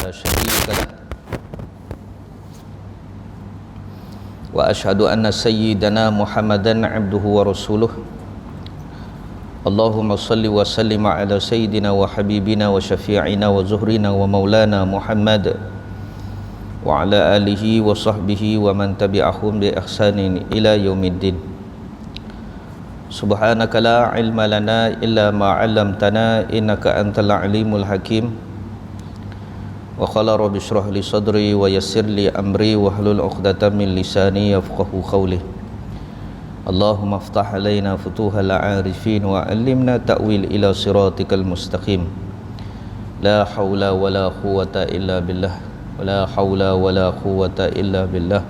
لا شريك له وأشهد أن سيدنا محمدا عبده ورسوله اللهم صل وسلم على سيدنا وحبيبنا وشفيعنا وزهرنا ومولانا محمد وعلى آله وصحبه ومن تبعهم بإحسان إلى يوم الدين. سبحانك لا علم لنا إلا ما علمتنا إنك أنت العليم الحكيم. وقال رب اشرح لي صدري ويسر لي أمري واحلل عقدة من لساني يفقهوا قولي. اللهم افتح علينا فتوح العارفين وعلمنا تأويل إلى صراطك المستقيم. لا حول ولا قوة إلا بالله ولا حول ولا قوة إلا بالله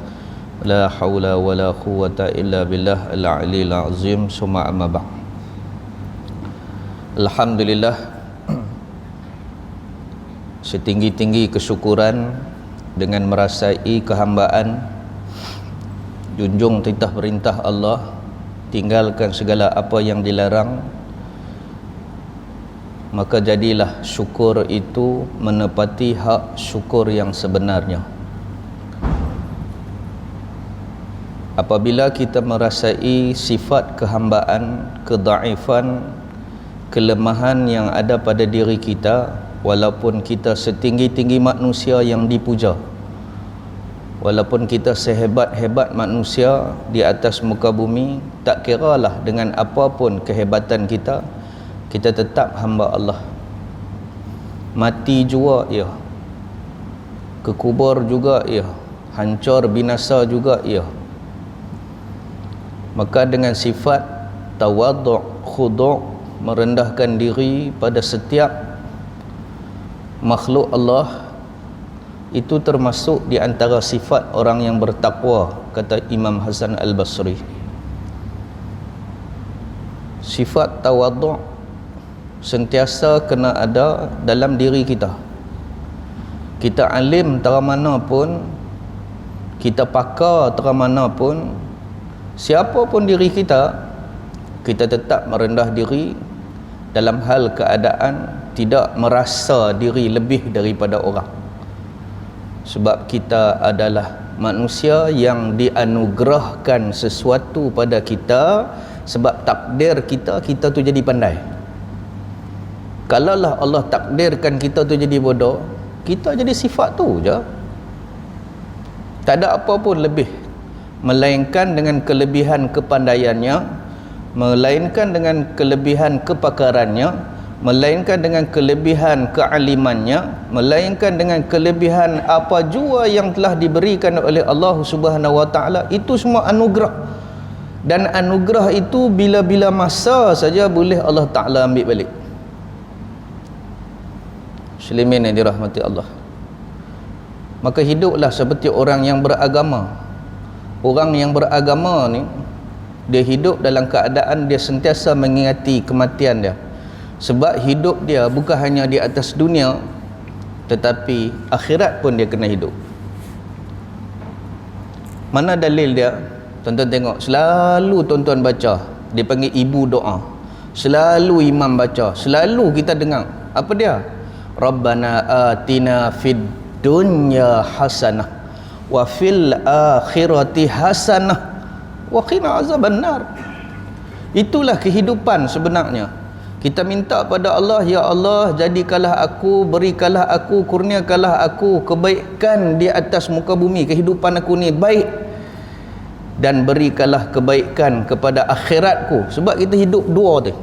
la haula wala quwwata illa billah al-'aliyyil 'azim. Summa amma ba'd. Alhamdulillah, setinggi-tinggi kesyukuran dengan merasai kehambaan, junjung titah perintah Allah, tinggalkan segala apa yang dilarang, maka jadilah syukur itu menepati hak syukur yang sebenarnya. Apabila kita merasai sifat kehambaan, kedaifan, kelemahan yang ada pada diri kita, walaupun kita setinggi-tinggi manusia yang dipuja, walaupun kita sehebat-hebat manusia di atas muka bumi, tak kiralah dengan apapun kehebatan kita, kita tetap hamba Allah. Mati juga ia, kekubur juga ia, hancur binasa juga ia. Maka dengan sifat tawadhu', khudu', merendahkan diri pada setiap makhluk Allah, itu termasuk di antara sifat orang yang bertakwa, kata Imam Hasan Al-Basri. Sifat tawadhu' sentiasa kena ada dalam diri kita. Kita alim tera mana pun, kita pakar tera mana pun, siapa pun diri kita, kita tetap merendah diri dalam hal keadaan tidak merasa diri lebih daripada orang. Sebab kita adalah manusia yang dianugerahkan sesuatu pada kita, sebab takdir kita, kita tu jadi pandai. Kalaulah Allah takdirkan kita tu jadi bodoh, kita jadi sifat tu je, tak ada apa pun lebih, melainkan dengan kelebihan kepandaiannya, melainkan dengan kelebihan kepakarannya, melainkan dengan kelebihan kealimannya, melainkan dengan kelebihan apa jua yang telah diberikan oleh Allah Subhanahu Wa Taala. Itu semua anugerah, dan anugerah itu bila-bila masa saja boleh Allah Taala ambil balik. Muslimin yang dirahmati Allah, maka hiduplah seperti orang yang beragama. Orang yang beragama ni, dia hidup dalam keadaan dia sentiasa mengingati kematian dia. Sebab hidup dia bukan hanya di atas dunia, tetapi akhirat pun dia kena hidup. Mana dalil dia? Tuan-tuan tengok, selalu tuan-tuan baca, dia panggil ibu doa. Selalu imam baca, selalu kita dengar. Apa dia? Rabbana atina fid dunya hasanah wa fil akhirati hasanah wa qina azabannar. Itulah kehidupan sebenarnya. Kita minta pada Allah, ya Allah, jadikanlah aku, berikanlah aku, kurniakanlah aku kebaikan di atas muka bumi, kehidupan aku ni baik, dan berikanlah kebaikan kepada akhiratku, sebab kita hidup dua tu,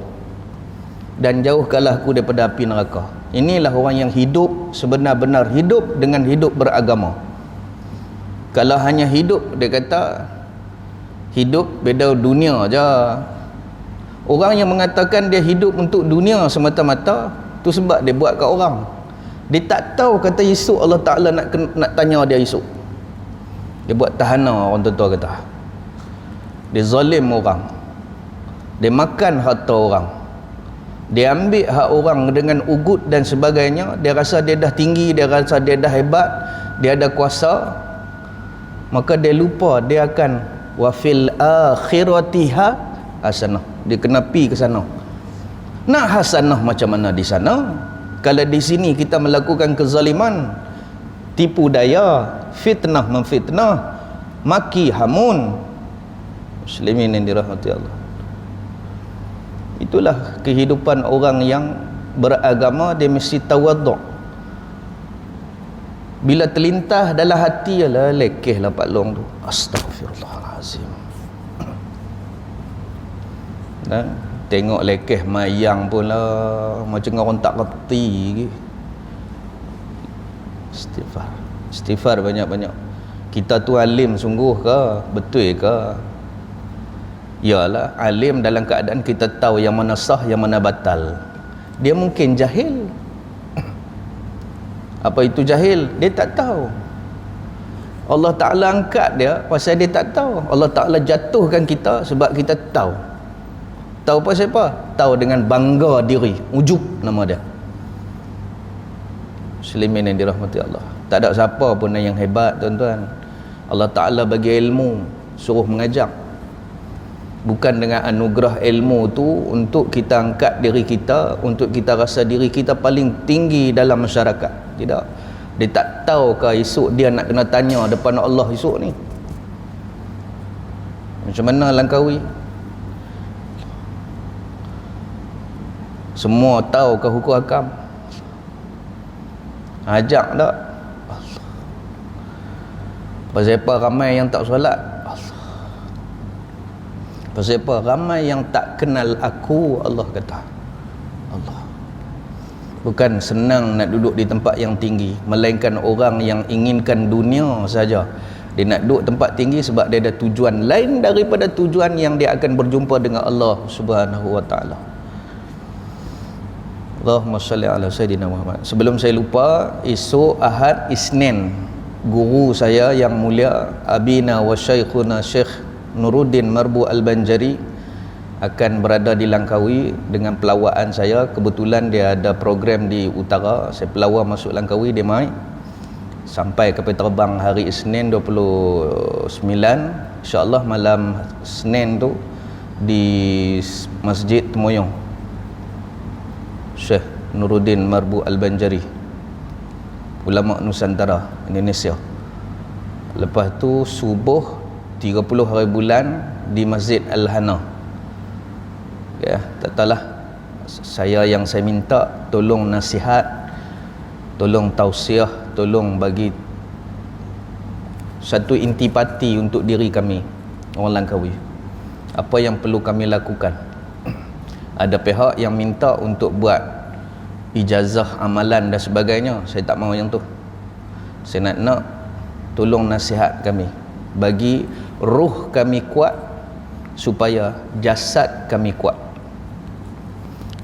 dan jauhkanlah aku daripada api neraka. Inilah orang yang hidup sebenar-benar hidup dengan hidup beragama. Kalau hanya hidup, dia kata hidup beda dunia je. Orang yang mengatakan dia hidup untuk dunia semata-mata, tu sebab dia buat kat orang. Dia tak tahu kata esok Allah Ta'ala nak tanya dia esok. Dia buat tahana, orang tua kata. Dia zalim orang, dia makan harta orang, dia ambil hak orang dengan ugut dan sebagainya. Dia rasa dia dah tinggi, dia rasa dia dah hebat, dia ada kuasa, maka dia lupa dia akan wafil akhiratiha hasanah. Dia kena pi ke sana. Nak hasanah macam mana di sana? Kalau di sini kita melakukan kezaliman, tipu daya, fitnah memfitnah, maki hamun. Muslimin yang dirahmati Allah, itulah kehidupan orang yang beragama. Dia mesti tawaduk. Bila terlintas dalam hati, alah lekeh lah Pak Long tu, astagfirullahalazim. Dan tengok lekeh mayang pun lah macam orang tak reti lagi. Istighfar banyak-banyak. Kita tu alim sungguh ke? Betul ke? Yalah, alim dalam keadaan kita tahu yang mana sah, yang mana batal. Dia mungkin jahil. Apa itu jahil? Dia tak tahu. Allah Ta'ala angkat dia pasal dia tak tahu. Allah Ta'ala jatuhkan kita sebab kita tahu. Tahu pasal apa? Tahu dengan bangga diri. Ujub nama dia. Muslimin yang dirahmati Allah, tak ada siapa pun yang hebat tuan-tuan. Allah Ta'ala bagi ilmu, suruh mengajak. Bukan dengan anugerah ilmu tu untuk kita angkat diri kita, untuk kita rasa diri kita paling tinggi dalam masyarakat. Tidak. Dia tak tahu ke esok dia nak kena tanya depan Allah esok ni macam mana Langkawi. Semua tahu ke hukum hakam? Ajak tak? Pasal apa ramai yang tak solat? Pasal apa ramai yang tak kenal aku? Allah kata, Allah. Bukan senang nak duduk di tempat yang tinggi, melainkan orang yang inginkan dunia saja. Dia nak duduk tempat tinggi sebab dia ada tujuan lain daripada tujuan yang dia akan berjumpa dengan Allah Subhanahu wa taala. Allahumma salli ala Sayyidina Muhammad. Sebelum saya lupa, esok Ahad Isnin, guru saya yang mulia Abina wa Syekhuna Syekh Nuruddin Marbu Al-Banjari akan berada di Langkawi dengan pelawaan saya. Kebetulan dia ada program di utara, saya pelawar masuk Langkawi, dia mai sampai kapal terbang hari Isnin 29, insya-Allah malam Senin tu di Masjid Temoyong Syekh Nuruddin Marbu Al-Banjari, ulama Nusantara Indonesia. Lepas tu subuh 30 hari bulan di Masjid Al-Hana. Ya, tak tahulah, yang saya minta tolong nasihat, tolong tausiah, tolong bagi satu intipati untuk diri kami orang Langkawi. Apa yang perlu kami lakukan? Ada pihak yang minta untuk buat ijazah amalan dan sebagainya. Saya tak mahu yang tu. Saya nak tolong nasihat kami, bagi ruh kami kuat supaya jasad kami kuat.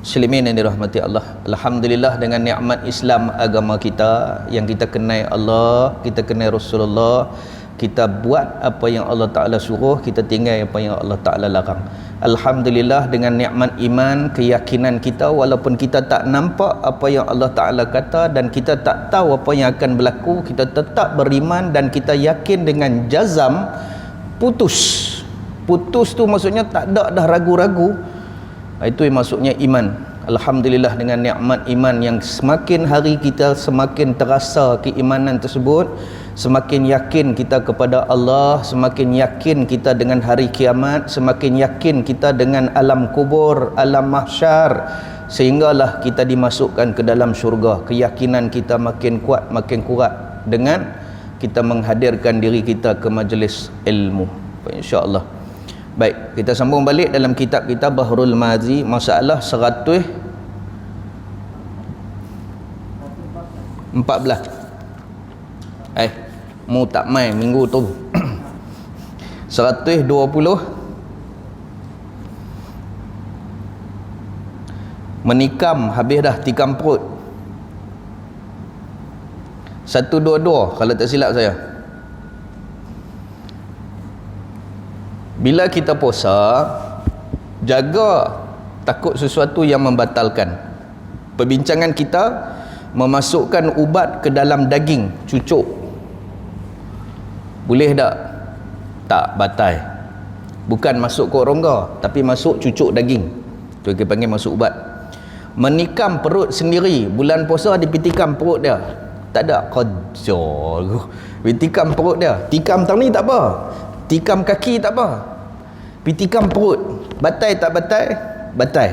Muslimin yang dirahmati Allah, alhamdulillah dengan nikmat Islam agama kita, yang kita kenal Allah, kita kenal Rasulullah, kita buat apa yang Allah Ta'ala suruh, kita tinggal apa yang Allah Ta'ala larang. Alhamdulillah dengan nikmat iman, keyakinan kita, walaupun kita tak nampak apa yang Allah Ta'ala kata dan kita tak tahu apa yang akan berlaku, kita tetap beriman dan kita yakin dengan jazam. Putus tu maksudnya tak ada dah ragu-ragu. Itu yang maksudnya iman. Alhamdulillah dengan nikmat iman yang semakin hari kita semakin terasa keimanan tersebut, semakin yakin kita kepada Allah, semakin yakin kita dengan hari kiamat, semakin yakin kita dengan alam kubur, alam mahsyar, sehinggalah kita dimasukkan ke dalam syurga. Keyakinan kita makin kuat, makin kuat dengan kita menghadirkan diri kita ke majlis ilmu, insya-Allah. Baik, kita sambung balik dalam kitab kita Bahrul Mazi, masalah 114. Mu tak main minggu tu. 120. Menikam, habis dah tikam perut. 122 kalau tak silap saya. Bila kita puasa, jaga takut sesuatu yang membatalkan. Perbincangan kita memasukkan ubat ke dalam daging, cucuk. Boleh tak? Tak, batal. Bukan masuk ke rongga, tapi masuk cucuk daging. Tu kita panggil masuk ubat. Menikam perut sendiri, bulan puasa dipitikam perut dia. Tak ada qajar. Tikam perut dia. Tikam tang ni tak apa. Tikam kaki tak apa. Tikam perut. Batai tak batai? Batai.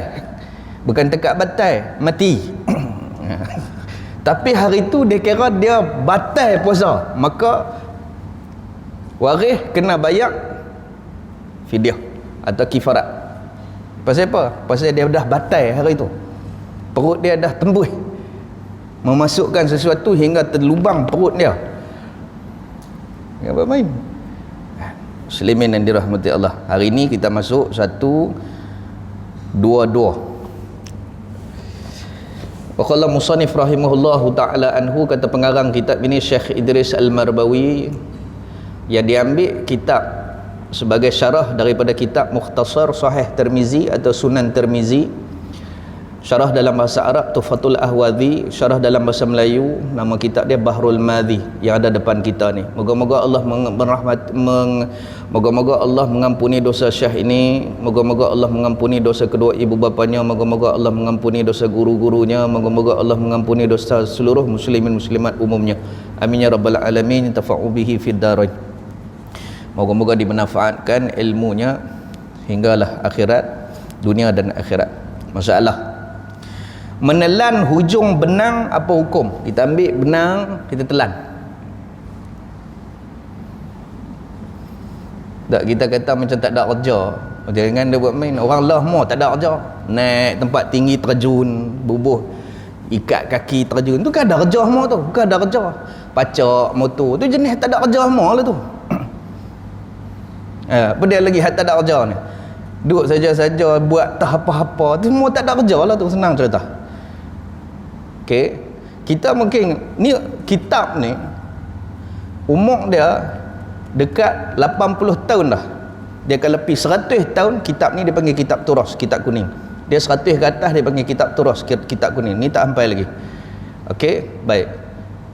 Bukan tekak batai, mati. Tapi hari tu dia kira dia batai puasa, maka waris kena bayar fidyah atau kifarat. Pasal apa? Pasal dia dah batai hari tu. Perut dia dah tembus, memasukkan sesuatu hingga terlubang perut dia. Apa main? Muslimin yang dirahmati Allah. Hari ini kita masuk 122. Waqala musannif rahimahullahu ta'ala anhu, kata pengarang kitab ini Syekh Idris Al-Marbawi, yang diambil kitab sebagai syarah daripada kitab Mukhtasar Sahih Tirmizi atau Sunan Tirmizi, syarah dalam bahasa Arab Tuhfatul Ahwadhi, syarah dalam bahasa Melayu nama kitab dia Bahrul Madhi yang ada depan kita ni. Moga-moga Allah moga-moga Allah mengampuni dosa Syekh ini, moga-moga Allah mengampuni dosa kedua ibu bapanya, moga-moga Allah mengampuni dosa guru-gurunya, moga-moga Allah mengampuni dosa seluruh muslimin muslimat umumnya. Amin ya rabbal alamin. Tafa'u bihi fid darain. Moga-moga dimanfaatkan ilmunya hinggalah akhirat, dunia dan akhirat. Masalah menelan hujung benang, apa hukum? Kita ambil benang, kita telan. Tak, kita kata macam tak ada kerja. Jangan dia buat main. Orang lah mau tak ada kerja. Naik tempat tinggi terjun, bubuh ikat kaki terjun. Tu kan ada kerja semua tu. Bukan ada kerja. Pacak motor. Tu jenis tak ada kerja semua lah tu. Apa dia lagi tak ada kerja ni? Duduk saja-saja buat tak apa-apa. Tu semua tak ada kerja lah tu. Senang cerita. Okey, kita mungkin ni kitab ni umur dia dekat 80 tahun dah. Dia akan lebih 100 tahun. Kitab ni dia panggil kitab turas, kitab kuning. Dia 100 ke atas dia panggil kitab turas, kitab kuning. Ni tak sampai lagi. Okey, baik.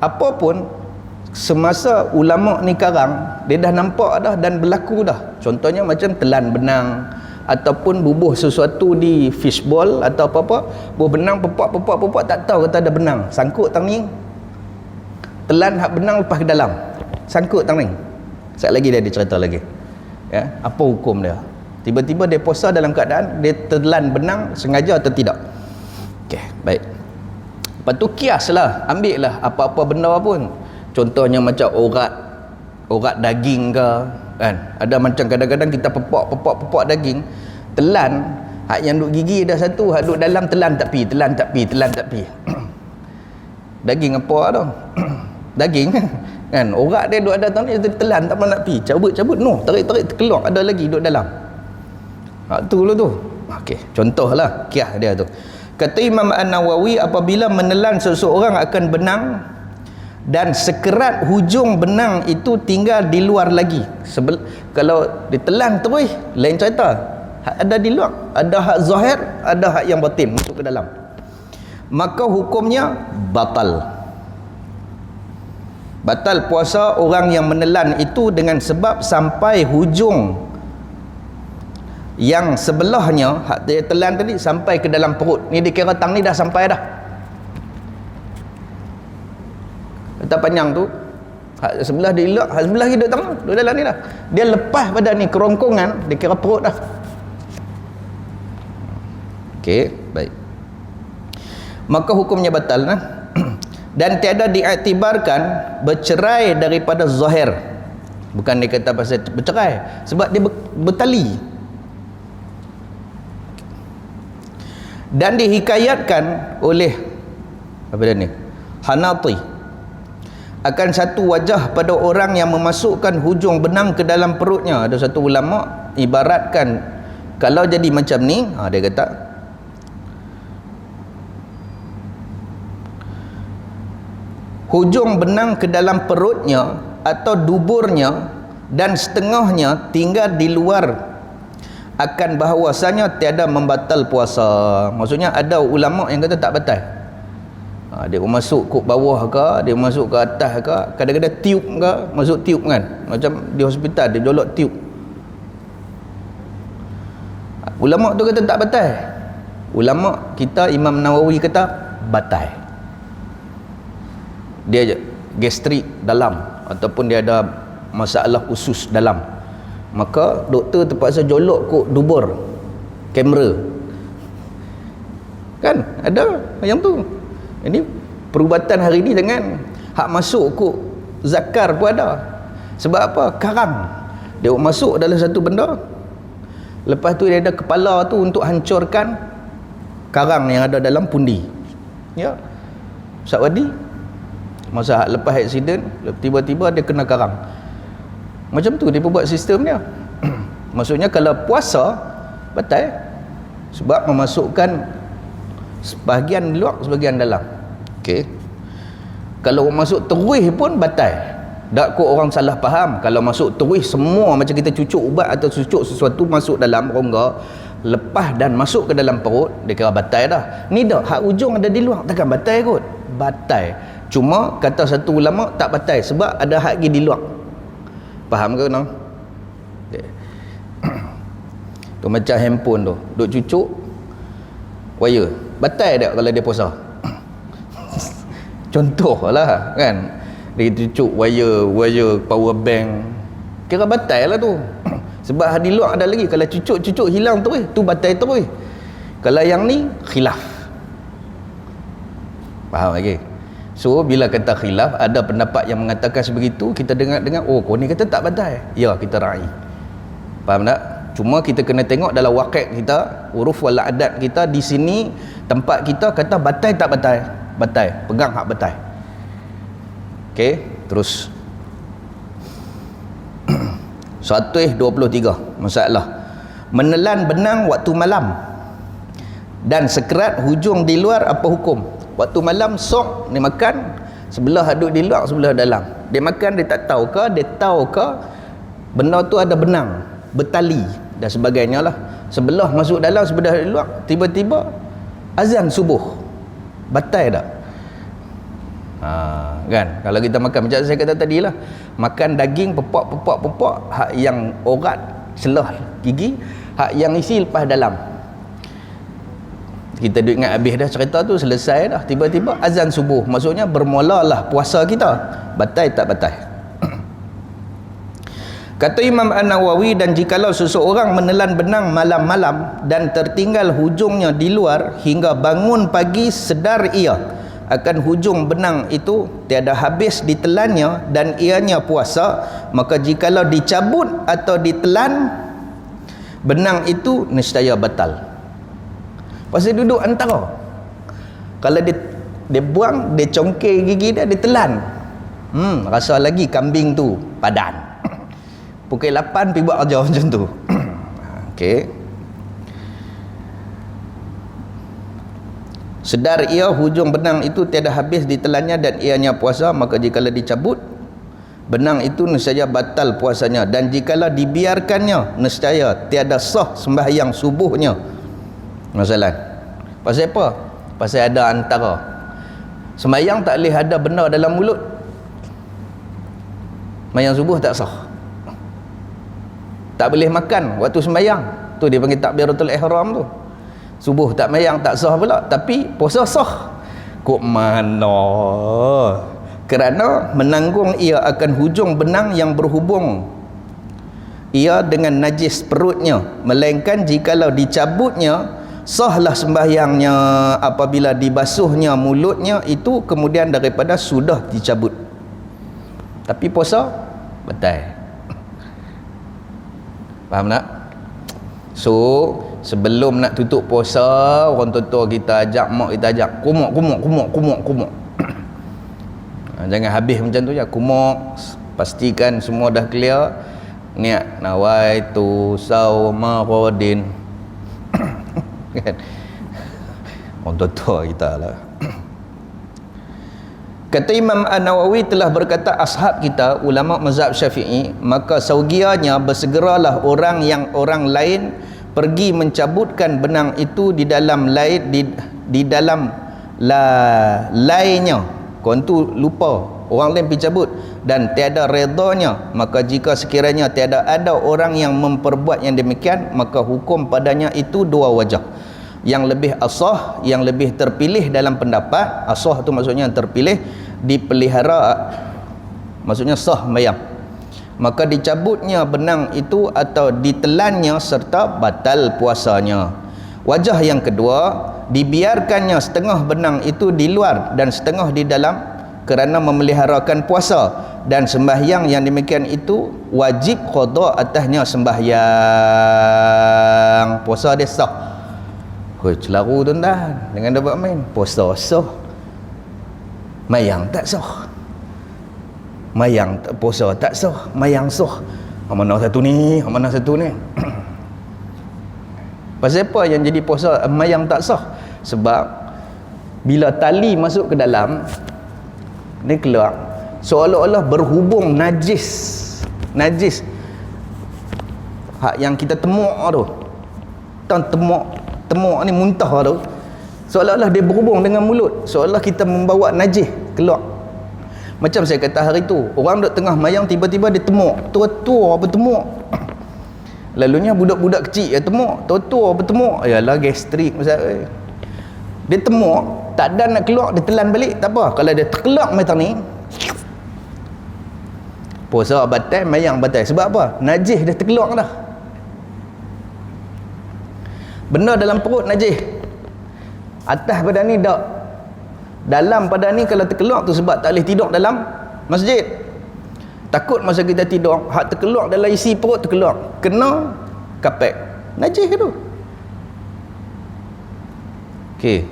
Apapun semasa ulama ni karang, dia dah nampak dah dan berlaku dah. Contohnya macam telan benang ataupun bubuh sesuatu di fishball atau apa-apa, bubuh benang pepak tak tahu kata ada benang, sangkut tang ni, telan hak benang lepas ke dalam, sangkut tang ni. Sekali lagi dia cerita lagi, ya, apa hukum dia? Tiba-tiba dia puasa dalam keadaan dia telan benang sengaja atau tidak. Okey, baik. Lepas tu kiaslah, ambil lah apa-apa benda pun, contohnya macam urat daging ke, kan, ada macam kadang-kadang kita pepak daging, telan, hak yang duk gigi dah satu, hak duk dalam telan tak pi. Daging apa tu? Daging kan, urat dia duk ada tang ni, telan tak nak pi, cabut no, tarik terkeluar, ada lagi duk dalam. Hak tu lah tu. Okey, contohlah kias dia tu. Kata Imam An-Nawawi, apabila menelan seseorang akan benang dan sekerat hujung benang itu tinggal di luar lagi. Kalau ditelan terus lain cerita, hak ada di luar, ada hak zahir, ada hak yang batin masuk ke dalam, maka hukumnya batal puasa orang yang menelan itu dengan sebab sampai hujung yang sebelahnya, hak dia telan tadi sampai ke dalam perut ni, dikira tang ni dah sampai dah. Tak panjang tu, hak sebelah dia elak, hak sebelah dia duduk dalam ni dah. Dia lepas pada ni kerongkongan, dia kira perut dah. Okey, baik. Maka hukumnya batal nah. Dan tiada diiktibarkan bercerai daripada zahir. Bukan dia kata pasal bercerai, sebab dia bertali. Dan dihikayatkan oleh apa dia ni? Hanati akan satu wajah pada orang yang memasukkan hujung benang ke dalam perutnya. Ada satu ulama ibaratkan kalau jadi macam ni, dia kata hujung benang ke dalam perutnya atau duburnya dan setengahnya tinggal di luar, akan bahawasanya tiada membatal puasa. Maksudnya ada ulama yang kata tak batal. Dia masuk ke bawah ke, dia masuk ke atas ke, kadang-kadang tiup ke, masuk tiup kan, macam di hospital dia jolok tiup. Ulama tu kata tak batal. Ulama kita Imam Nawawi kata batal. dia gastrik dalam ataupun dia ada masalah usus dalam, maka doktor terpaksa jolok kok dubur kamera, kan ada yang tu. Ini perubatan hari ni dengan hak masuk kok zakar pun ada. Sebab apa? Karang dia masuk dalam satu benda, lepas tu dia ada kepala tu untuk hancurkan karang yang ada dalam pundi. Ya, Ustaz Wadi masa lepas aksiden tiba-tiba dia kena karang. Macam tu dia buat sistem dia. Maksudnya kalau puasa batal sebab memasukkan sebahagian luar sebahagian dalam. Okey. Kalau masuk terus pun batal. Tak kok orang salah faham kalau masuk terus semua macam kita cucuk ubat atau cucuk sesuatu masuk dalam rongga lepas dan masuk ke dalam perut, dia kira batal dah. Ni dah hak ujung ada di luar, takkan batal kot. Batal. Cuma kata satu ulama tak batal sebab ada hak lagi di luar. Faham ke no? Tu macam handphone tu duk cucuk wire, batal tak kalau dia puasa? Contohlah kan, dia cucuk wire power bank, kira batal lah tu. Sebab di luar ada lagi, kalau cucuk hilang terus tu batal terus. Kalau yang ni khilaf. Faham lagi? So bila kata khilaf, ada pendapat yang mengatakan sebegitu, kita dengar oh kau ni kata tak batal, ya kita raih. Faham tak? Cuma kita kena tengok dalam waqi' kita, uruf wal adat kita di sini, tempat kita kata batal tak batal? Batal, pegang hak batal. Okey, terus 123 masalah menelan benang waktu malam dan sekerat hujung di luar, apa hukum? Waktu malam sok dia makan, sebelah duduk di luar, sebelah dalam. Dia makan, dia tak tahu ke, dia tahu ke benda tu ada benang, bertali dan sebagainya lah. Sebelah masuk dalam, sebelah di luar, tiba-tiba azan subuh, batal tak? Kan kalau kita makan macam saya kata tadi lah, makan daging pepok hak yang urat celah gigi, hak yang isi lepas dalam. Kita duk ingat habis dah cerita tu, selesai dah, tiba-tiba azan subuh, maksudnya bermulalah puasa kita. Batal tak batal? Kata Imam An-Nawawi, dan jikalau seseorang menelan benang malam-malam dan tertinggal hujungnya di luar hingga bangun pagi sedar ia akan hujung benang itu tiada habis ditelannya dan ianya puasa, maka jikalau dicabut atau ditelan benang itu nescaya batal. Pasal duduk antara, kalau dia buang, dia congkel gigi dia telan, rasa lagi kambing tu padan. Pukul 8 pergi buat kerja macam tu. Okey. Sedar ia hujung benang itu tiada habis ditelannya dan ianya puasa, maka jikalau dicabut benang itu nescaya batal puasanya, dan jikalau dibiarkannya nescaya tiada sah sembahyang subuhnya. Masalah pasal apa? Pasal ada antara sembahyang tak boleh ada benda dalam mulut, sembahyang subuh tak sah. Tak boleh makan waktu sembahyang, tu dia panggil takbiratul ihram tu. Subuh tak mayang tak sah pula, tapi puasa sah. Kok mana? Kerana menanggung ia akan hujung benang yang berhubung ia dengan najis perutnya, melainkan jikalau dicabutnya sahlah sembahyangnya apabila dibasuhnya mulutnya itu kemudian daripada sudah dicabut. Tapi puasa batal. Faham tak? So sebelum nak tutup puasa, orang tua kita ajak, mak kita ajak kumuk. Jangan habis macam tu je, kumuk, pastikan semua dah clear. Niat nawaitu sauma qadin. Kan? Orang tua kita lah. Kata Imam An-Nawawi telah berkata ashab kita, ulama mazhab Syafi'i, maka saugianya bersegeralah orang lain pergi mencabutkan benang itu di dalam di dalam lainnya. Korang tu lupa, orang lain pergi cabut dan tiada redanya, maka jika sekiranya tiada ada orang yang memperbuat yang demikian, maka hukum padanya itu dua wajah. Yang lebih asah, yang lebih terpilih dalam pendapat, asah tu maksudnya yang terpilih, dipelihara, maksudnya sah sembahyang, maka dicabutnya benang itu atau ditelannya serta batal puasanya. Wajah yang kedua, dibiarkannya setengah benang itu di luar dan setengah di dalam kerana memeliharakan puasa, dan sembahyang yang demikian itu wajib qada atasnya sembahyang. Puasa dia sah. Hoi, celaru tuan-tuan dengan dapat main. Puasa sah, mayang tak sah. Mayang puasa tak sah, mayang sah. Mana satu ni, mana satu ni. Pasal apa yang jadi puasa mayang tak sah? Sebab bila tali masuk ke dalam ni keluar, seolah-olah berhubung najis hak yang kita temuk tu, temuk ni muntah tu, seolah-olah dia berhubung dengan mulut, seolah kita membawa najis keluar. Macam saya kata hari tu, orang duduk tengah mayang, tiba-tiba dia temuk, tua-tua bertemuk. Lalunya budak-budak kecil yang temuk, tua-tua bertemuk, yalah gastrik Ustaz. Dia temuk, tak ada nak keluar, dia telan balik, tak apa. Kalau dia terkelak macam ni, puasa batal, mayang batal. Sebab apa? Najis dah terkelak dah. Benda dalam perut najis, atas badan ni tak, dalam badan ni kalau terkelak tu sebab tak boleh tidur dalam masjid. Takut masa kita tidur, hak terkelak dalam isi perut terkelak, kena kapek, najis tu. Okey,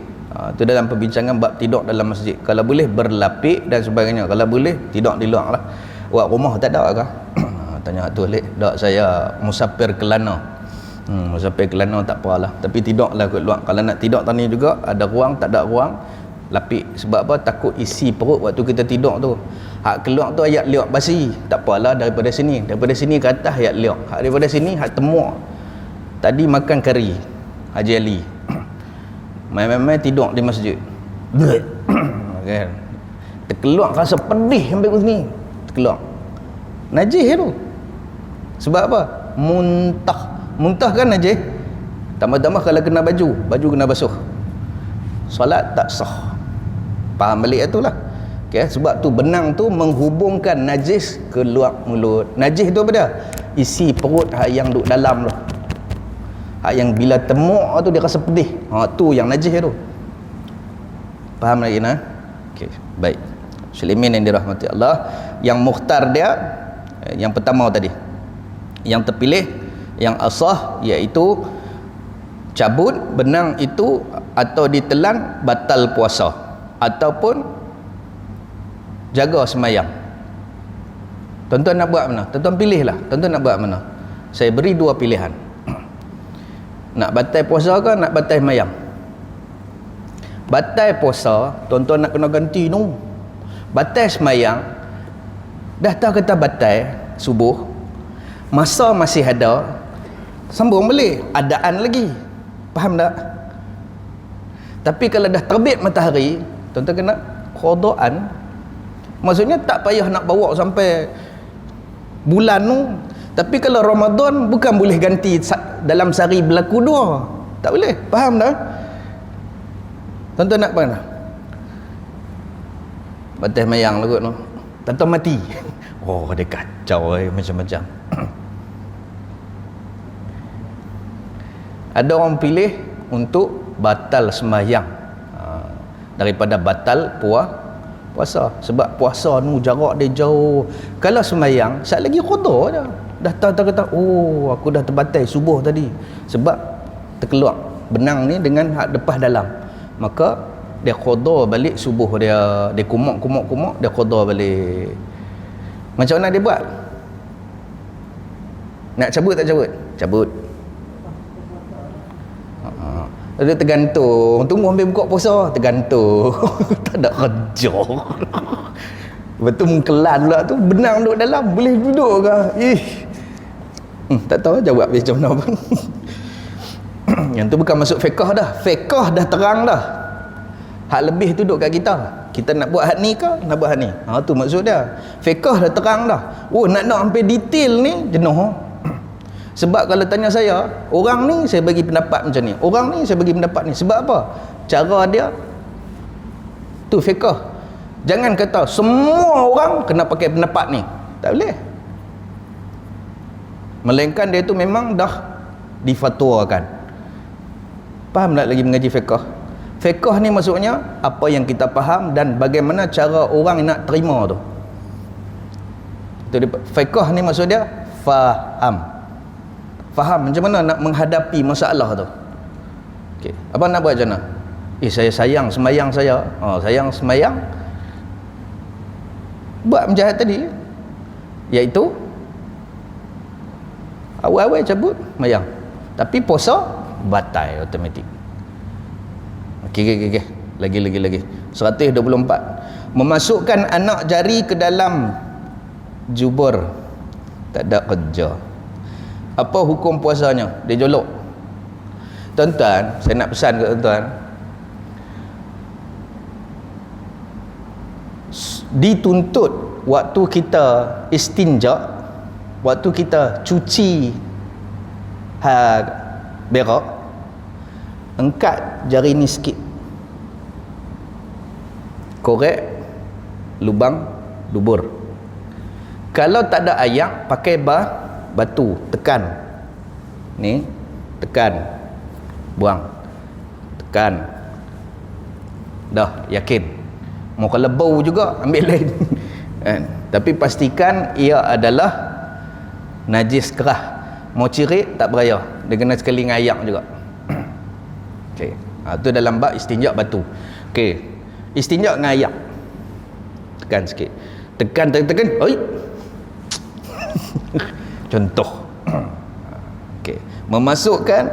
tu dalam perbincangan bab tidur dalam masjid. Kalau boleh berlapik dan sebagainya, kalau boleh tidur di luar lah. Buat rumah tak ada ke? Tanya tu lek, dak saya musafir Kelana. Musafir Kelana tak apalah, tapi tidurlah kat luar. Kalau nak tidur tani juga, ada ruang tak ada ruang, lapik. Sebab apa? Takut isi perut waktu kita tidur tu. Hak keluar tu ayat liok basi, tak apalah, daripada sini ke atas ayat liok. Hak daripada sini hak temuk. Tadi makan kari Haji Ali, main-main tidur di masjid. Kan? Terkeluar rasa pedih sampai ke sini. Terkeluar. Najis tu. Sebab apa? Muntah kan najis. Tambah-tambah kalau kena baju kena basuh. Solat tak sah. Faham balik itulah. Okay, sebab tu benang tu menghubungkan najis ke luar mulut. Najis tu apa dia? Isi perut hak yang duduk dalam tu. Hak yang bila temuk tu dia rasa pedih. Tu yang najis tu. Faham lagi nah? Okey, baik. Muslimin yang dirahmati Allah, yang mukhtar dia yang pertama tadi. Yang terpilih, yang asah, iaitu cabut benang itu atau ditelan batal puasa, ataupun jaga sembahyang. Tuan-tuan nak buat mana? Tuan-tuan pilihlah. Tuan-tuan nak buat mana? Saya beri dua pilihan. Nak batal puasa ke nak batal sembahyang? Batal puasa, tuan-tuan nak kena ganti no. Batal sembahyang, dah tahu kata batal subuh, masa masih ada, sambung balik, adaan lagi. Faham tak? Tapi kalau dah terbit matahari, tuan-tuan kena qadaan. Maksudnya tak payah nak bawa sampai bulan tu. Tapi kalau Ramadan bukan boleh ganti dalam sehari berlaku dua. Tak boleh. Faham tak? Tuan-tuan nak mana? Batas mayang lah kot tu. Tuan-tuan mati. Oh, dia kacau macam-macam. Ada orang pilih untuk batal sembahyang daripada batal puasa. Sebab puasa ni jarak dia jauh. Kalau sembahyang sat lagi qada dah. Dah tahu kata, oh aku dah terbatal subuh tadi. Sebab terkeluar benang ni dengan hak depas dalam. Maka dia qada balik subuh dia. Dia kumuk, dia qada balik. Macam mana dia buat? Nak cabut tak cabut? Cabut. Dia tergantung. Tunggu ambil buka puasa, tergantung. Tak ada kerja. Betul mengkelan pula tu, benang duduk dalam, boleh duduk ke? Tak tahu jawab macam mana pun. Yang tu bukan masuk fiqh dah. Fiqh dah terang dah. Hak lebih tu duduk kat kita. Kita nak buat hak ni ke? Nak buat hak ni. Tu maksud dia. Fiqh dah terang dah. Oh, nak sampai detail ni jenuh. Sebab kalau tanya saya, orang ni saya bagi pendapat macam ni, orang ni saya bagi pendapat ni. Sebab apa? Cara dia tu fiqh. Jangan kata semua orang kena pakai pendapat ni. Tak boleh. Melainkan dia tu memang dah difatwakan. Faham tak lagi mengaji fiqh? Fiqh ni maksudnya apa yang kita faham dan bagaimana cara orang nak terima tu. Itu dia, fiqh ni maksud dia faham. Faham macam mana nak menghadapi masalah tu. Okey, apa nak buat macam mana? Saya sayang sembahyang saya. Sayang sembahyang. Buat macam tadi, iaitu awal-awal cabut sembahyang, tapi puasa batal automatik. Okey. Lagi 124. Memasukkan anak jari ke dalam jubur, tak ada kerja. Apa hukum puasanya? Dia jolok. Tuan-tuan, saya nak pesan ke tuan-tuan, dituntut waktu kita istinja, waktu kita cuci berak, angkat jari ni sikit, korek lubang dubur. Kalau tak ada ayak, pakai batu, tekan ni, tekan, buang, tekan, dah yakin. Mau kalau bau juga ambil lain. Tapi pastikan ia adalah najis kerah. Mau cirit tak beraya, dia kena sekali dengan ayak juga. Okey, itu dalam bab istinja batu. Okey, istinja dengan ayak, tekan sikit, tekan, oi. Contoh. Okey, memasukkan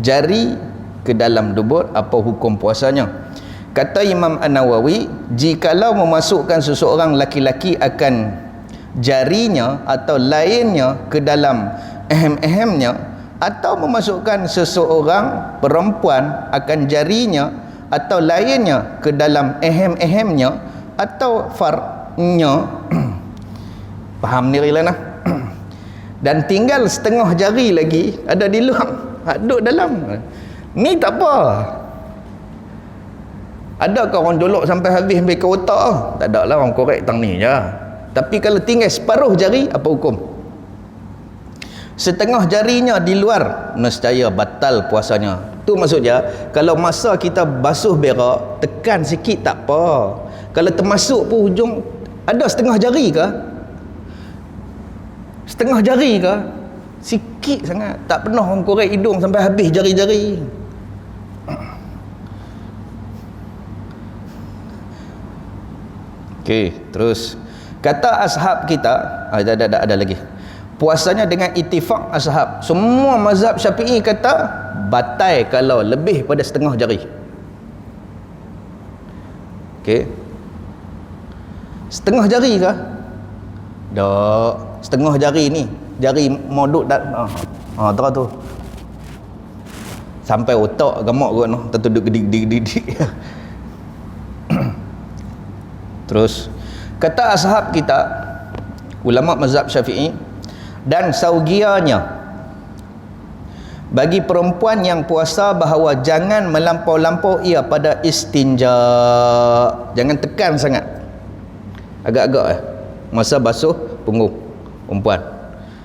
jari ke dalam dubur, apa hukum puasanya? Kata Imam An-Nawawi, jikalau memasukkan seseorang laki-laki akan jarinya atau lainnya ke dalam ehem-ehemnya, atau memasukkan seseorang perempuan akan jarinya atau lainnya ke dalam ehem-ehemnya atau farnya, faham ni Rilana? Dan tinggal setengah jari lagi ada di luar, duduk dalam ni, tak apa. Adakah orang jolok sampai habis ke otak? Tak ada lah, orang korek tang ni je. Tapi kalau tinggal separuh jari, apa hukum? Setengah jarinya di luar, nescaya batal puasanya. Tu maksudnya, kalau masa kita basuh berak, tekan sikit tak apa. Kalau termasuk pun hujung, ada setengah jari ke? Setengah jari ke? Sikit sangat. Tak pernah orang korek hidung sampai habis jari-jari. Okey, terus kata ashab kita, ada lagi. Puasanya dengan ittifaq ashab. Semua mazhab Syafi'i kata batal kalau lebih pada setengah jari. Okey. Setengah jari ke? Tak, setengah jari ni, jari moduk dah. Terus tu. Sampai otak gemak kot noh, tertuduk gedik. Terus kata ashab kita, ulama mazhab Syafi'i, dan saugianya bagi perempuan yang puasa bahawa jangan melampau-lampau ia pada istinja. Jangan tekan sangat, agak-agak masa basuh punggung perempuan,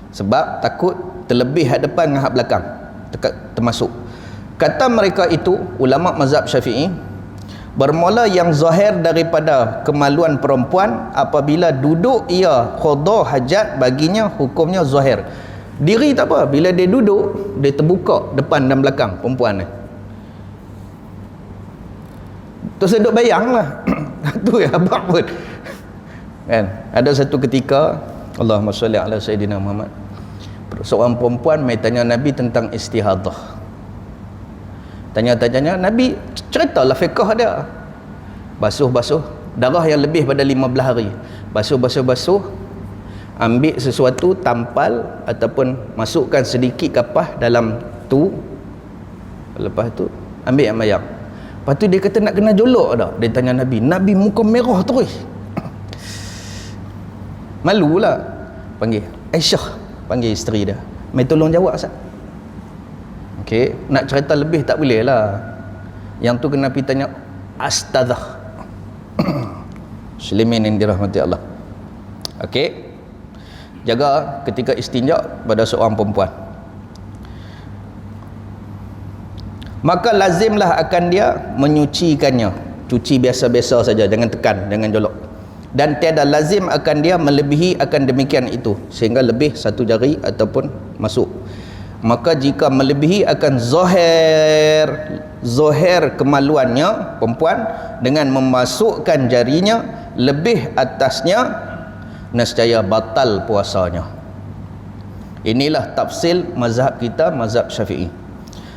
sebab takut terlebih hadapan dengan hak belakang termasuk. Kata mereka itu, ulama mazhab Syafi'i, bermula yang zahir daripada kemaluan perempuan apabila duduk ia qada hajat, baginya hukumnya zahir. Diri tak apa, bila dia duduk dia terbuka depan dan belakang perempuan ni. Tu saya duk bayanglah. Tu ya abang pun. Kan? Ada satu ketika, Allahumma salli ala Sayyidina Muhammad, seorang perempuan mai tanya Nabi tentang istihadah. Tanya-tanya Nabi, ceritalah fiqh dia. Basuh darah yang lebih pada 15 hari. Basuh, ambil sesuatu, tampal ataupun masukkan sedikit kapah dalam tu. Lepas tu ambil yang mayang. Lepas tu dia kata nak kena jolok dah. Dia tanya Nabi muka merah terus. Malulah. Panggil Aisyah, panggil isteri dia. Mai tolong jawab Ustaz. Okey, nak cerita lebih tak boleh lah. Yang tu kena pergi tanya Astazah. Muslimin yang dirahmati Allah. Okey. Jaga ketika istinja pada seorang perempuan. Maka lazimlah akan dia menyucikannya. Cuci biasa-biasa saja, jangan tekan, jangan jolok. Dan tiada lazim akan dia melebihi akan demikian itu, sehingga lebih satu jari ataupun masuk. Maka jika melebihi akan zahir kemaluannya perempuan dengan memasukkan jarinya lebih atasnya, nescaya batal puasanya. Inilah tafsil mazhab kita, mazhab Syafi'i.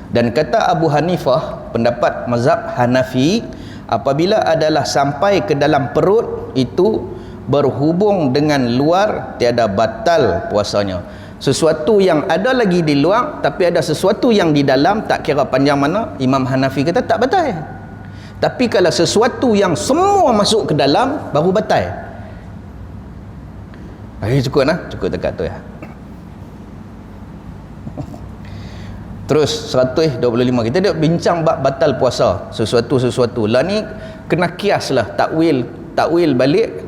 Dan kata Abu Hanifah, pendapat mazhab Hanafi, apabila adalah sampai ke dalam perut itu berhubung dengan luar, tiada batal puasanya. Sesuatu yang ada lagi di luar tapi ada sesuatu yang di dalam, tak kira panjang mana, Imam Hanafi kata tak batal. Tapi kalau sesuatu yang semua masuk ke dalam, baru batal. Cukup nah, cukup dekat tu ya. Terus 125 kita dah bincang bab batal puasa, sesuatu-sesuatu. Lah ni kena kiaslah, takwil balik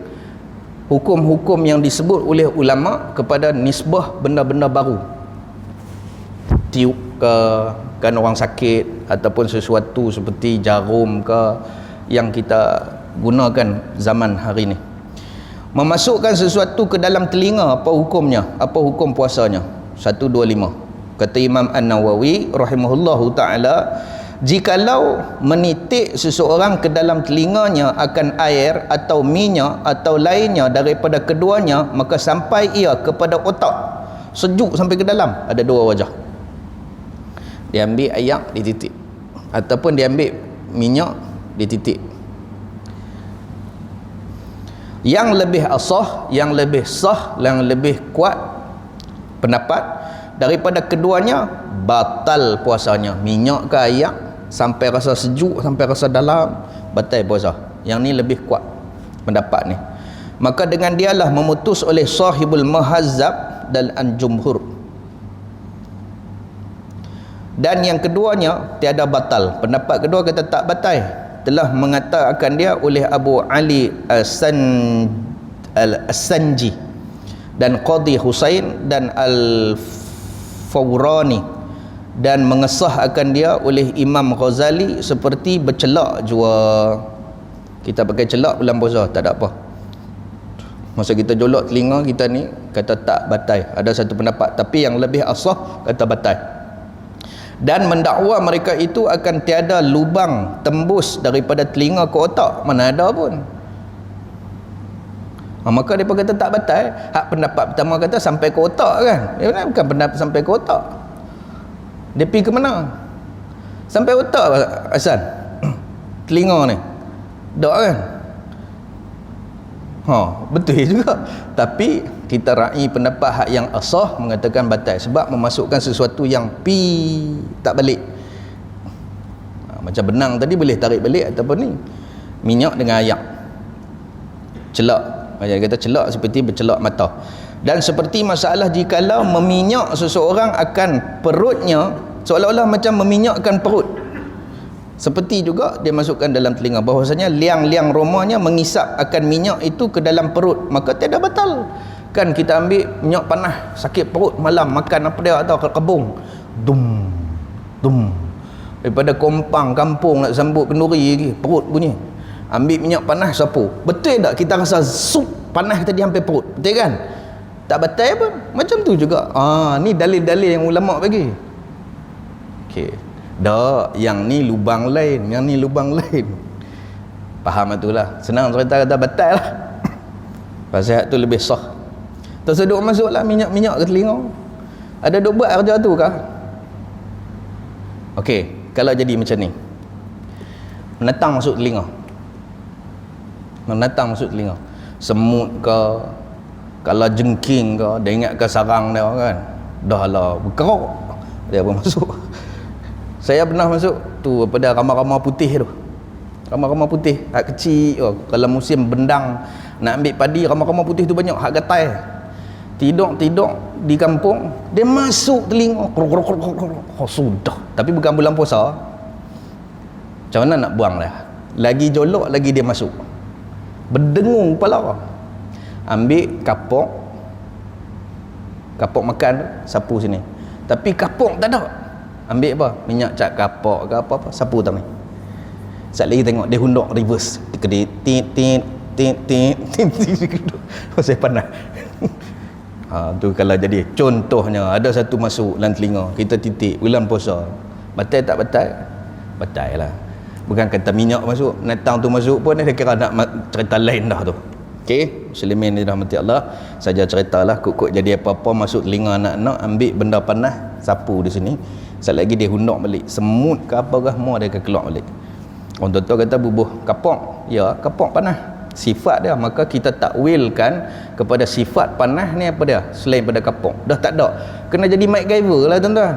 hukum-hukum yang disebut oleh ulama kepada nisbah benda-benda baru. Tiup ke kan orang sakit, ataupun sesuatu seperti jarum ke yang kita gunakan zaman hari ni. Memasukkan sesuatu ke dalam telinga, apa hukumnya? Apa hukum puasanya? 125. Kata Imam An-Nawawi rahimahullahu ta'ala, jikalau menitik seseorang ke dalam telinganya akan air atau minyak atau lainnya daripada keduanya, maka sampai ia kepada otak, sejuk sampai ke dalam, ada dua wajah. Dia ambil air, dititik, ataupun dia ambil minyak, dititik. Yang lebih asah, yang lebih sah, yang lebih kuat pendapat daripada keduanya, batal puasanya. Minyak ke air, sampai rasa sejuk, sampai rasa dalam, batal puasa. Yang ni lebih kuat pendapat ni. Maka dengan dialah memutus oleh sahibul muhazzab dan an-jumhur. Dan yang keduanya tiada batal. Pendapat kedua kata tak batal. Telah mengatakan dia oleh Abu Ali As-Sanji dan Qadhi Husain dan Al-Fawrani, dan mengesahkan dia oleh Imam Ghazali seperti bercelak jua. Kita pakai celak bulan puasa tak ada apa. Masa kita jolok telinga kita ni kata tak batal. Ada satu pendapat, tapi yang lebih asah kata batal. Dan mendakwa mereka itu akan tiada lubang tembus daripada telinga ke otak, mana ada pun. Maka mereka kata tak batal. Hak pendapat pertama kata sampai ke otak kan. Bukan pendapat sampai ke otak. Dia pergi ke mana? Sampai otak Hasan. Telinga ni. Tak kan? Betul juga. Tapi kita raih pendapat hak yang asah mengatakan batal, sebab memasukkan sesuatu yang tak balik. Macam benang tadi boleh tarik balik, ataupun ni minyak dengan air. Celak. Macam kata celak seperti bercelak mata. Dan seperti masalah jikalau meminyak seseorang akan perutnya, seolah-olah macam meminyakkan perut, seperti juga dia masukkan dalam telinga, bahwasanya liang-liang romanya mengisap akan minyak itu ke dalam perut, maka tiada batal. Kan kita ambil minyak panas, sakit perut malam, makan apa dia atau ke kebun, dum daripada kompang kampung nak sambut kenduri lagi, perut bunyi. Ambil minyak panas sapu, betul tak kita rasa sup panas tadi hampir perut, betul kan? Tak batal pun. Macam tu juga. Ni dalil-dalil yang ulama bagi. Okey. Dak, yang ni lubang lain, yang ni lubang lain. Faham itulah. Senang cerita kata batal lah. Pasal tu lebih sah. Terseduk masuklah minyak-minyak ke telinga. Ada duk buat kerja tu kah? Okey, kalau jadi macam ni. Menatang masuk telinga. Menatang masuk telinga. Semut ke, kalau jengking ke, dia ingatkan sarang dia kan. Dah lah berkerok, dia pun masuk. Saya pernah masuk tu pada ramah-ramah putih tu. Ramah-ramah putih, hak kecil. Kalau musim bendang nak ambil padi, ramah-ramah putih tu banyak, hak gatai. Tidur di kampung, dia masuk telinga. Sudah. Tapi bukan bulan puasa. Macam mana nak buang dah? Lagi jolok lagi dia masuk. berdengung kepala. Ambil kapok makan sapu sini, tapi kapok tak ada. Ambil apa? Minyak cat kapok ke apa-apa, sapu tang ni. Sekali lagi tengok dia hunduk reverse, dia tit pasal panas. Tu kalau jadi contohnya ada satu masuk dalam telinga, kita titik bulan puasa, batal tak batal? Batal lah. Bukan kata minyak masuk, natang tu masuk pun dia kira nak cerita lain dah tu. Okey, muslimin ni rahmati Allah, saja ceritalah kok jadi apa-apa masuk telinga anak-anak, ambil benda panas sapu di sini. Sekali lagi dia hunduk balik, semut ke apa ke semua dia akan keluar balik. Orang tua kata bubuh kapok, ya kapok panas sifat dia, maka kita takwilkan kepada sifat panas ni apa dia selain pada kapok. Dah tak ada, kena jadi MacGyver lah tuan-tuan.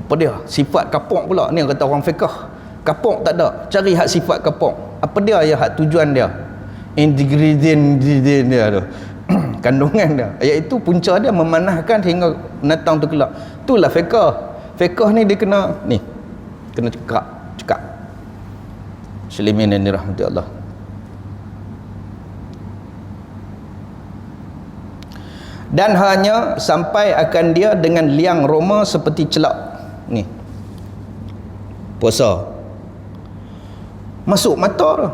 Apa dia sifat kapok pula ni, kata orang fiqh kapok tak ada, cari hak sifat kapok apa dia, ya hak tujuan dia, ingredient dia tu, kandungan dia, iaitu punca dia memanahkan hingga natang tu keluar. Itulah fiqh ni dia kena cekak muslimin yang dirahmati Allah. Dan hanya sampai akan dia dengan liang roma seperti celak ni puasa masuk mata tu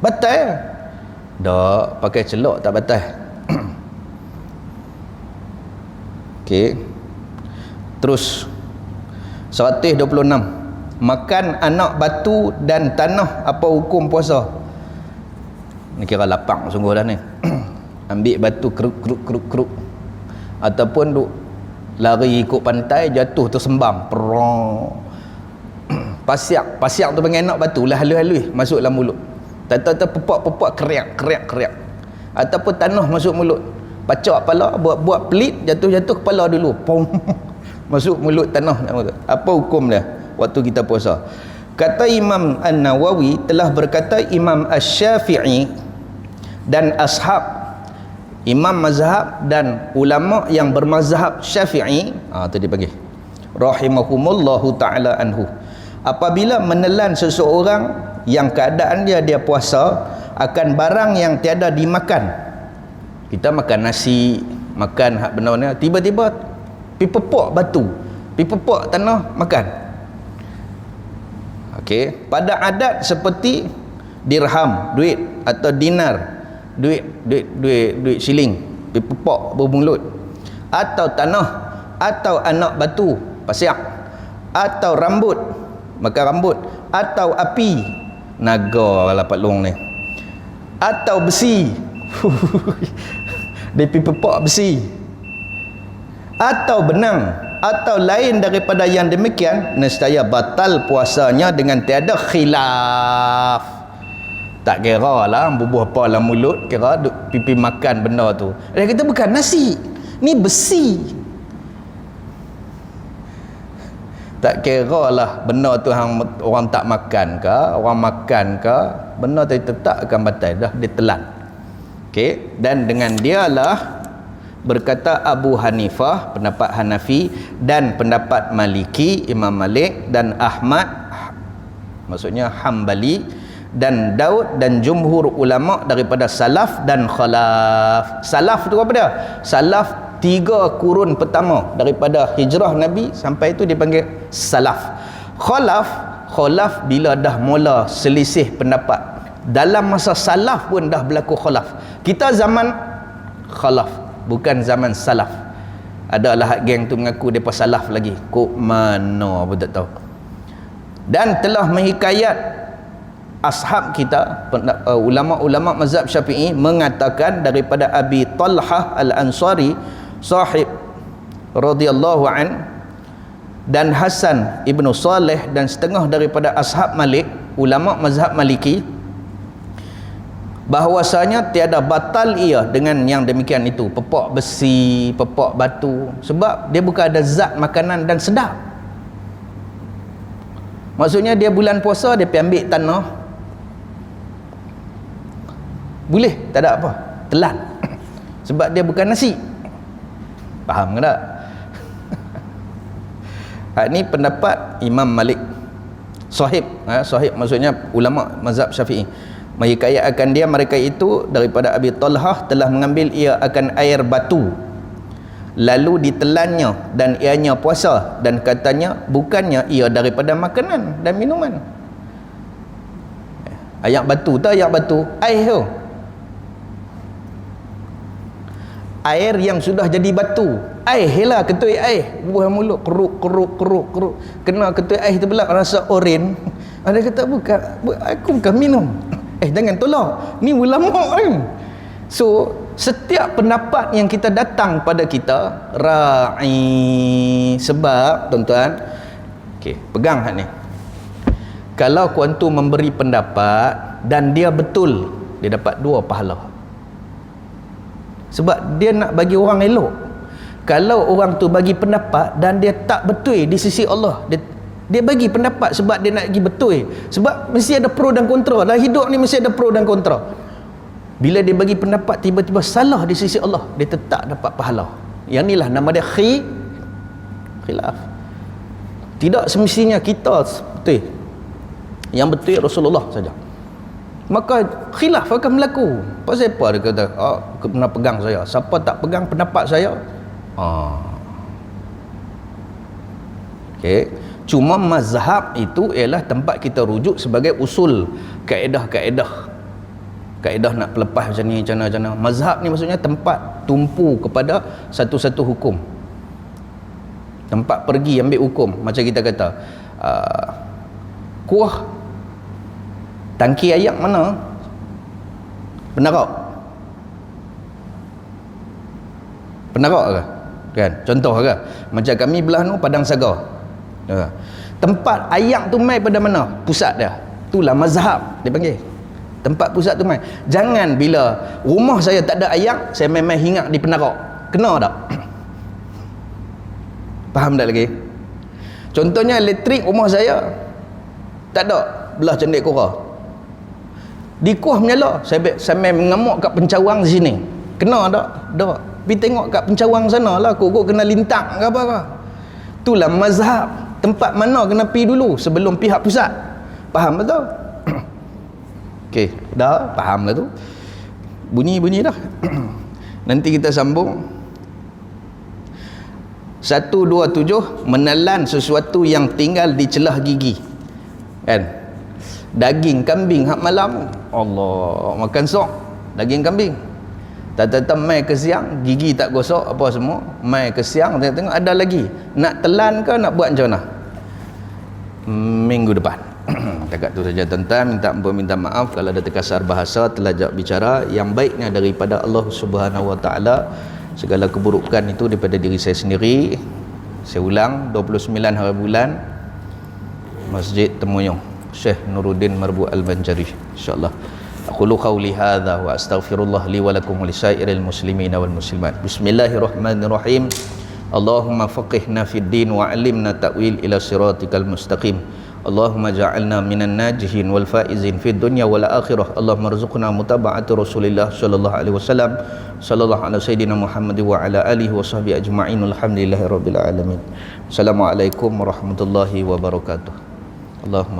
batal dah, pakai celak tak batal. Okey, terus 126, makan anak batu dan tanah apa hukum puasa? Ni kira lapang sungguh dah ni. Ambil batu keruk ataupun duk lari ikut pantai, jatuh tersembam perong. Pasiak tu panggil anak batu lah, halus-halus masuk dalam mulut, tak pepak keriak ataupun tanah masuk mulut, pacak kepala, buat pelit, jatuh kepala dulu pom masuk mulut tanah. Apa hukum dia waktu kita puasa? Kata Imam An-Nawawi, telah berkata Imam Asy-Syafi'i dan ashab imam mazhab dan ulama yang bermazhab Syafi'i, tu dia panggil rahimahumullahu ta'ala anhu, apabila menelan seseorang yang keadaan dia puasa akan barang yang tiada dimakan. Kita makan nasi, makan hak benda-benda, tiba-tiba pipepok batu, pipepok tanah, makan. Okey, pada adat seperti dirham, duit, atau dinar, duit siling, pipepok bermulut, atau tanah, atau anak batu, pasiak, atau rambut, makan rambut, atau api, naga lapat long ni, atau besi dia pipepok besi, atau benang, atau lain daripada yang demikian, nescaya batal puasanya dengan tiada khilaf. Tak kira lah bubuh apa dalam mulut, kira duk pipi makan benda tu. Dia kata bukan nasi, ni besi. Tak kira lah benda tu orang tak makan ke, orang makan ke, benda tu tetap akan batal dah, dia telan. Okey, dan dengan dialah berkata Abu Hanifah, pendapat Hanafi, dan pendapat Maliki, Imam Malik, dan Ahmad, maksudnya Hambali, dan Daud, dan jumhur ulama daripada salaf dan khalaf. Salaf tu apa dia? Salaf 3 kurun pertama daripada hijrah Nabi sampai itu dipanggil salaf. Khalaf bila dah mula selisih pendapat. Dalam masa salaf pun dah berlaku khalaf. Kita zaman khalaf, bukan zaman salaf. Adalah geng tu mengaku depa salaf lagi. Kok mana pun tak tahu. Dan telah menghikayat ashab kita, ulama-ulama mazhab Syafi'i mengatakan daripada Abi Talhah Al-Ansari sahib radhiyallahu an, dan Hasan Ibnu Saleh, dan setengah daripada ashab Malik, ulama mazhab Maliki, bahwasanya tiada batal ia dengan yang demikian itu, pepok besi, pepok batu, sebab dia bukan ada zat makanan dan sedap. Maksudnya dia bulan puasa dia pergi ambil tanah, boleh, tak ada apa, telan sebab dia bukan nasi. Faham ke tak? Ini pendapat Imam Malik, sahib, sahib maksudnya ulama mazhab Syafi'i, Mereka akan dia, mereka itu daripada Abi Talhah telah mengambil ia akan air batu, lalu ditelannya dan ianya puasa, dan katanya bukannya ia daripada makanan dan minuman. Ayak batu tu, ayak batu air tu, air yang sudah jadi batu. Air lah, ketui air, buah mulut keruk, kena ketui air tu pula rasa oren. Ada kata bukan, aku bukan minum. Jangan tolak, ni ulama ni. So setiap pendapat yang kita datang pada kita ra'i. Sebab tuan-tuan, okey, pegang hak ni. Kalau kuantum memberi pendapat dan dia betul, dia dapat 2 pahala. Sebab dia nak bagi orang elok. Kalau orang tu bagi pendapat dan dia tak betul di sisi Allah, dia bagi pendapat sebab dia nak bagi betul. Sebab mesti ada pro dan kontra. Dalam hidup ni mesti ada pro dan kontra. Bila dia bagi pendapat tiba-tiba salah di sisi Allah, dia tetap dapat pahala. Yang inilah nama dia khilaf. Tidak semestinya kita betul. Yang betul Rasulullah saja. Maka khilaf akan berlaku. Pasal apa dia kata, kena pegang saya. Siapa tak pegang pendapat saya? Okey. Cuma mazhab itu ialah tempat kita rujuk sebagai usul, kaedah-kaedah. Kaedah nak pelepas macam ni, macam mana. Mazhab ni maksudnya tempat tumpu kepada satu-satu hukum. Tempat pergi ambil hukum. Macam kita kata, kuah tangki ayak mana? Penarak. Penarak ke? Kan? Contoh ke? Macam kami belah ni Padang Saga. Tempat ayak tu mai pada mana? Pusat dia. Itulah mazhab dia panggil. Tempat pusat tu mai. Jangan bila rumah saya tak ada ayak, saya main-main hingat di Penarak. Kena tak? Faham tak lagi? Contohnya elektrik rumah saya tak ada belah Cendek Kora. Di kuah menyala, saya main mengamuk kat pencawang sini. Kena tak? Tak. Pergi tengok kat pencawang sana lah, kok kena lintang ke apa-apa. Itulah mazhab. Tempat mana kena pergi dulu sebelum pihak pusat. Faham betul? Okey, dah faham lah tu. Bunyi dah. Nanti kita sambung. 127, menelan sesuatu yang tinggal di celah gigi. Kan? Daging kambing hak malam, Allah, makan sok daging kambing. Tak mai ke siang, gigi tak gosok apa semua, mai ke siang tengok ada lagi. Nak telan ke nak buat macam mana? Minggu depan. Dekat tu saja tuan-tuan, minta maaf kalau ada terkasar bahasa, terlajak bicara. Yang baiknya daripada Allah Subhanahu Wa Taala. Segala keburukan itu daripada diri saya sendiri. Saya ulang, 29 hari bulan Masjid Temuyung, Syekh Nuruddin Marbu Al-Banjari, insyaallah. Aqulu qawli hadza wa astaghfirullah li wa lakum wa lisairil muslimina wal muslimat. Bismillahirrahmanirrahim. Allahumma faqihna fid din wa 'allimna ta'wil ila siratikal mustaqim. Allahumma ja'alna minan najihin wal faizin fid dunya wal akhirah. Allahumma rzuqna mutaba'ati Rasulillah sallallahu alaihi wasallam. Sallallahu ala sayyidina Muhammad wa ala alihi wa sahbihi ajma'in. Alhamdulillahirabbil alamin. Assalamualaikum warahmatullahi wabarakatuh. Allahumma